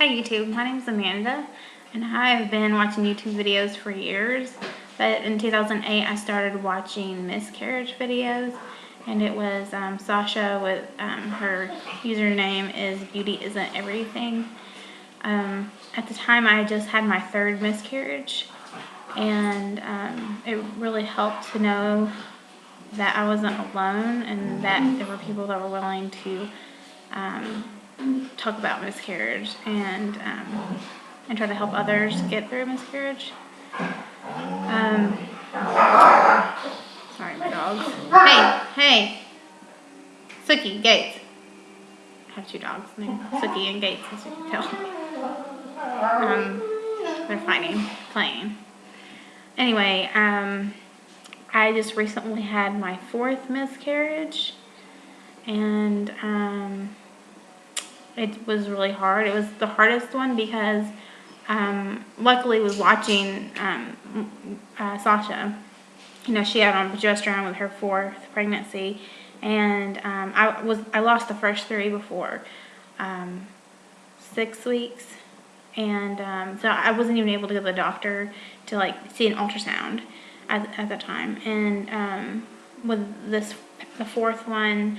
Hi YouTube, my name is Amanda, and I have been watching YouTube videos for years, but in 2008 I started watching Miscarriage videos, and it was Sasha with her username is Beauty Isn't Everything. At the time I just had my third miscarriage, and it really helped to know that I wasn't alone and that there were people that were willing to talk about miscarriage and try to help others get through miscarriage. Sorry, my dogs. Hey, Sookie, Gates. I have two dogs named Sookie and Gates, as you can tell. They're fighting, playing. Anyway, I just recently had my fourth miscarriage, and it was really hard. It was the hardest one because luckily was watching Sasha. You know, she had on progesterone with her fourth pregnancy, and I lost the first three before 6 weeks, and so I wasn't even able to go to the doctor to like see an ultrasound at the time. And with the fourth one,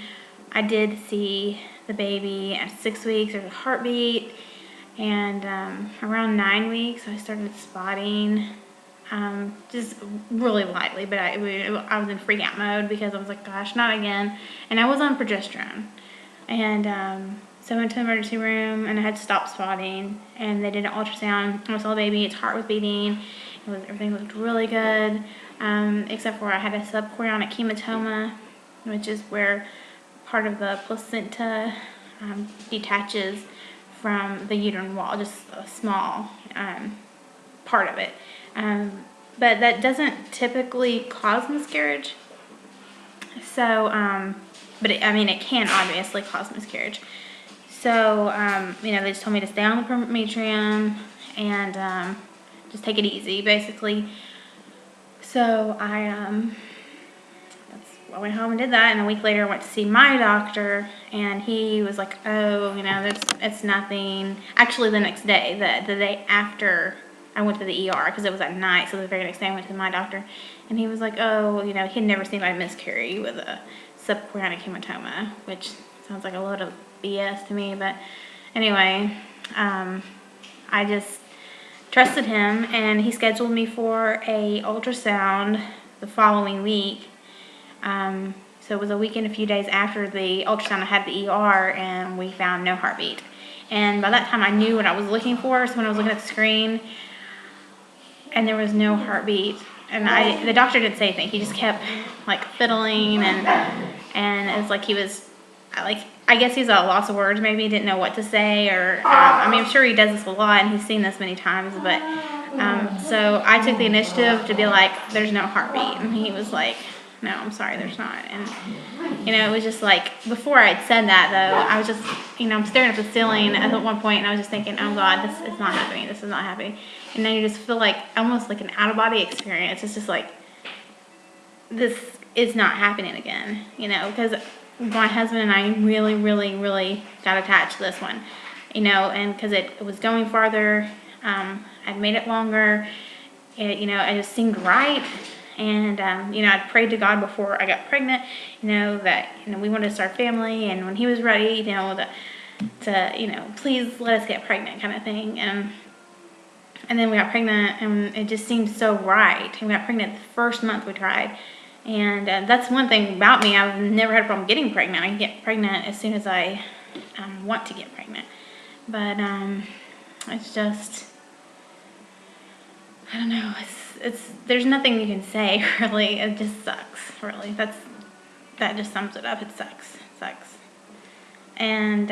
I did see the baby at 6 weeks. There was a heartbeat, and around 9 weeks I started spotting, just really lightly, but I was in freak out mode because I was like, gosh, not again. And I was on progesterone, and so I went to the emergency room and I had to stop spotting, and they did an ultrasound. I saw the baby, its heart was beating, everything looked really good, except for I had a subchorionic hematoma, which is where part of the placenta detaches from the uterine wall, just a small part of it. But that doesn't typically cause miscarriage. So, but it can obviously cause miscarriage. So, you know, they just told me to stay on the Prometrium and just take it easy, basically. So I went home and did that, and a week later I went to see my doctor, and he was like, oh, you know, it's nothing. Actually, the next day, the day after I went to the ER, because it was at night, so the very next day I went to my doctor, and he was like, oh, you know, he'd never seen anybody miscarry with a subchorionic hematoma, which sounds like a load of BS to me, but anyway, I just trusted him, and he scheduled me for a ultrasound the following week. So it was a week and a few days after the ultrasound I had the ER, and we found no heartbeat. And by that time I knew what I was looking for, so when I was looking at the screen and there was no heartbeat, and the doctor didn't say anything. He just kept like fiddling, and it was like he was like, I guess he's at a loss of words, maybe he didn't know what to say, or I'm sure he does this a lot and he's seen this many times, but so I took the initiative to be like, there's no heartbeat, and he was like, no, I'm sorry, there's not. And you know, it was just like, before I'd said that though, I was just, you know, I'm staring at the ceiling at one point, and I was just thinking, oh God, this is not happening, this is not happening. And then you just feel like almost like an out-of-body experience. It's just like, this is not happening again, you know, because my husband and I really, really, really got attached to this one, you know, and because it was going farther, I'd made it longer, you know, it just seemed right. And, you know, I'd prayed to God before I got pregnant, you know, that, you know, we wanted to start a family, and when he was ready, you know, to, you know, please let us get pregnant kind of thing. And then we got pregnant, and it just seemed so right. And we got pregnant the first month we tried. And that's one thing about me. I've never had a problem getting pregnant. I can get pregnant as soon as I want to get pregnant. But it's just, I don't know. There's nothing you can say, really. It just sucks, really. That just sums it up. It sucks. It sucks. And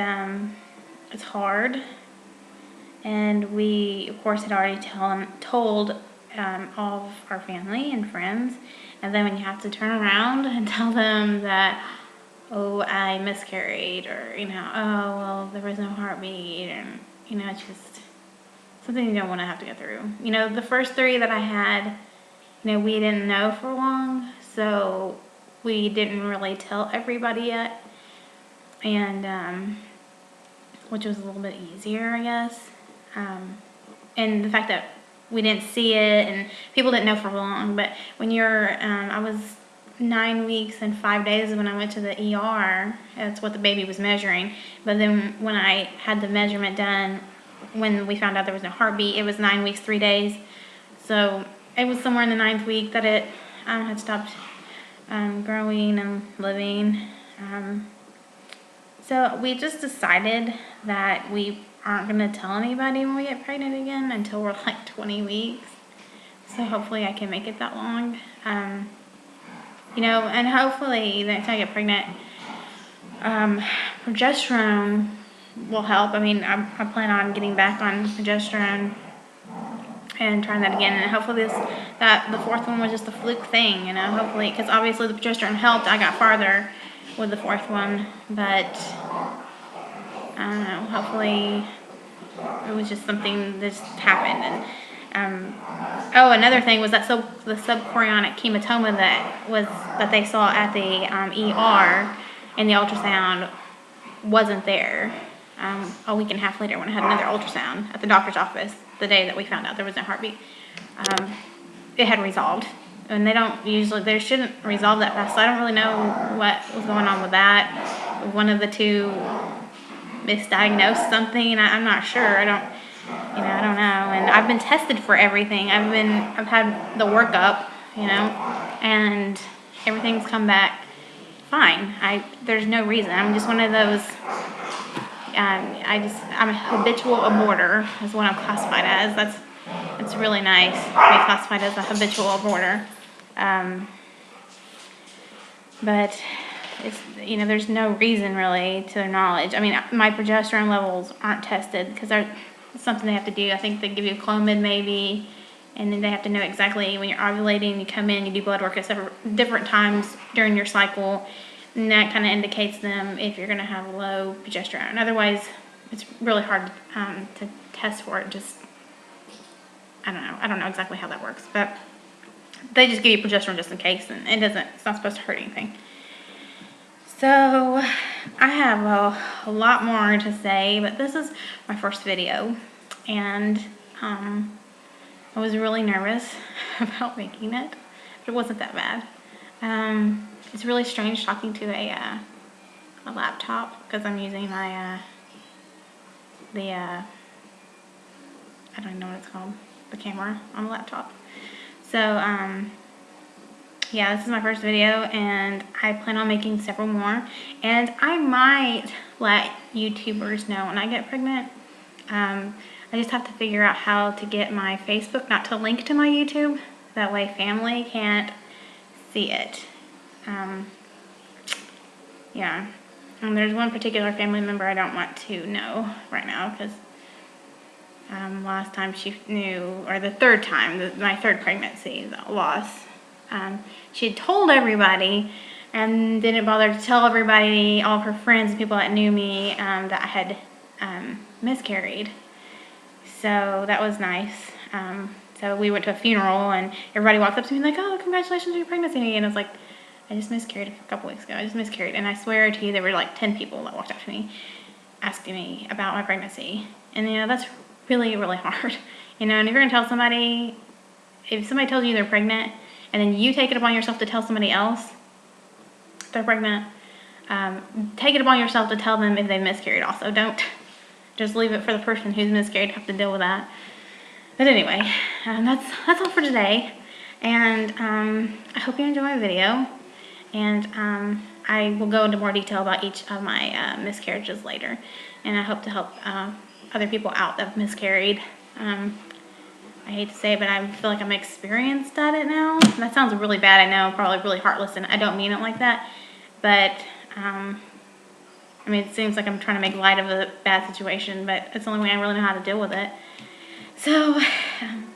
it's hard. And we, of course, had already told all of our family and friends. And then when you have to turn around and tell them that, oh, I miscarried, or, you know, oh, well, there was no heartbeat, and, you know, it's just something you don't want to have to go through. You know, the first three that I had, you know, we didn't know for long, so we didn't really tell everybody yet, and which was a little bit easier, I guess. And the fact that we didn't see it and people didn't know for long, but when you're, I was 9 weeks and 5 days when I went to the ER. That's what the baby was measuring. But then when I had the measurement done, when we found out there was no heartbeat, it was 9 weeks, 3 days. So it was somewhere in the 9th week that it had stopped growing and living. So we just decided that we aren't going to tell anybody when we get pregnant again until we're like 20 weeks. So hopefully I can make it that long. You know, and hopefully the next time I get pregnant, progesterone will help. I mean, I plan on getting back on progesterone and trying that again. And hopefully that the 4th one was just a fluke thing, you know, hopefully, because obviously the progesterone helped. I got farther with the 4th one, but I don't know, hopefully it was just something that just happened. And oh, another thing was that the subchorionic hematoma that they saw at the ER in the ultrasound wasn't there. A week and a half later, when I had another ultrasound at the doctor's office, the day that we found out there was no heartbeat, it had resolved. And they shouldn't resolve that fast. So I don't really know what was going on with that. One of the two misdiagnosed something. I'm not sure. I don't know. And I've been tested for everything. I've had the workup, you know, and everything's come back fine. There's no reason. I'm just one of those. I'm a habitual aborter is what I'm classified as. It's really nice to be classified as a habitual aborter. But it's, you know, there's no reason really to their knowledge. I mean, my progesterone levels aren't tested because it's something they have to do. I think they give you a Clomid maybe, and then they have to know exactly when you're ovulating. You come in, you do blood work at different times during your cycle, and that kind of indicates them if you're going to have low progesterone. Otherwise, it's really hard to test for it. Just, I don't know exactly how that works, but they just give you progesterone just in case, and it's not supposed to hurt anything. So I have a lot more to say, but this is my first video, and I was really nervous about making it, but it wasn't that bad. It's really strange talking to a laptop because I'm using my I don't even know what it's called, the camera on the laptop. So yeah, this is my first video, and I plan on making several more, and I might let YouTubers know when I get pregnant. I just have to figure out how to get my Facebook not to link to my YouTube. That way family can't see it. Yeah, and there's one particular family member I don't want to know right now because last time she knew, or the third time, my third pregnancy, the loss, she had told everybody and didn't bother to tell everybody, all of her friends and people that knew me, that I had miscarried. So that was nice. So we went to a funeral and everybody walked up to me like, oh, congratulations on your pregnancy. And I was like, I just miscarried a couple weeks ago. I just miscarried. And I swear to you, there were like 10 people that walked up to me asking me about my pregnancy. And, you know, that's really, really hard. You know, and if you're going to tell somebody, if somebody tells you they're pregnant and then you take it upon yourself to tell somebody else they're pregnant, take it upon yourself to tell them if they miscarried also. Don't just leave it for the person who's miscarried to have to deal with that. But anyway, that's all for today. And I hope you enjoy my video. And I will go into more detail about each of my miscarriages later. And I hope to help other people out that have miscarried. I hate to say it, but I feel like I'm experienced at it now. That sounds really bad, I know, probably really heartless, and I don't mean it like that. But, I mean, it seems like I'm trying to make light of a bad situation, but it's the only way I really know how to deal with it. So,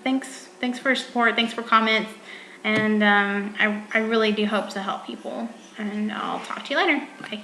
thanks for your support, thanks for comments, and I really do hope to help people. And I'll talk to you later. Bye.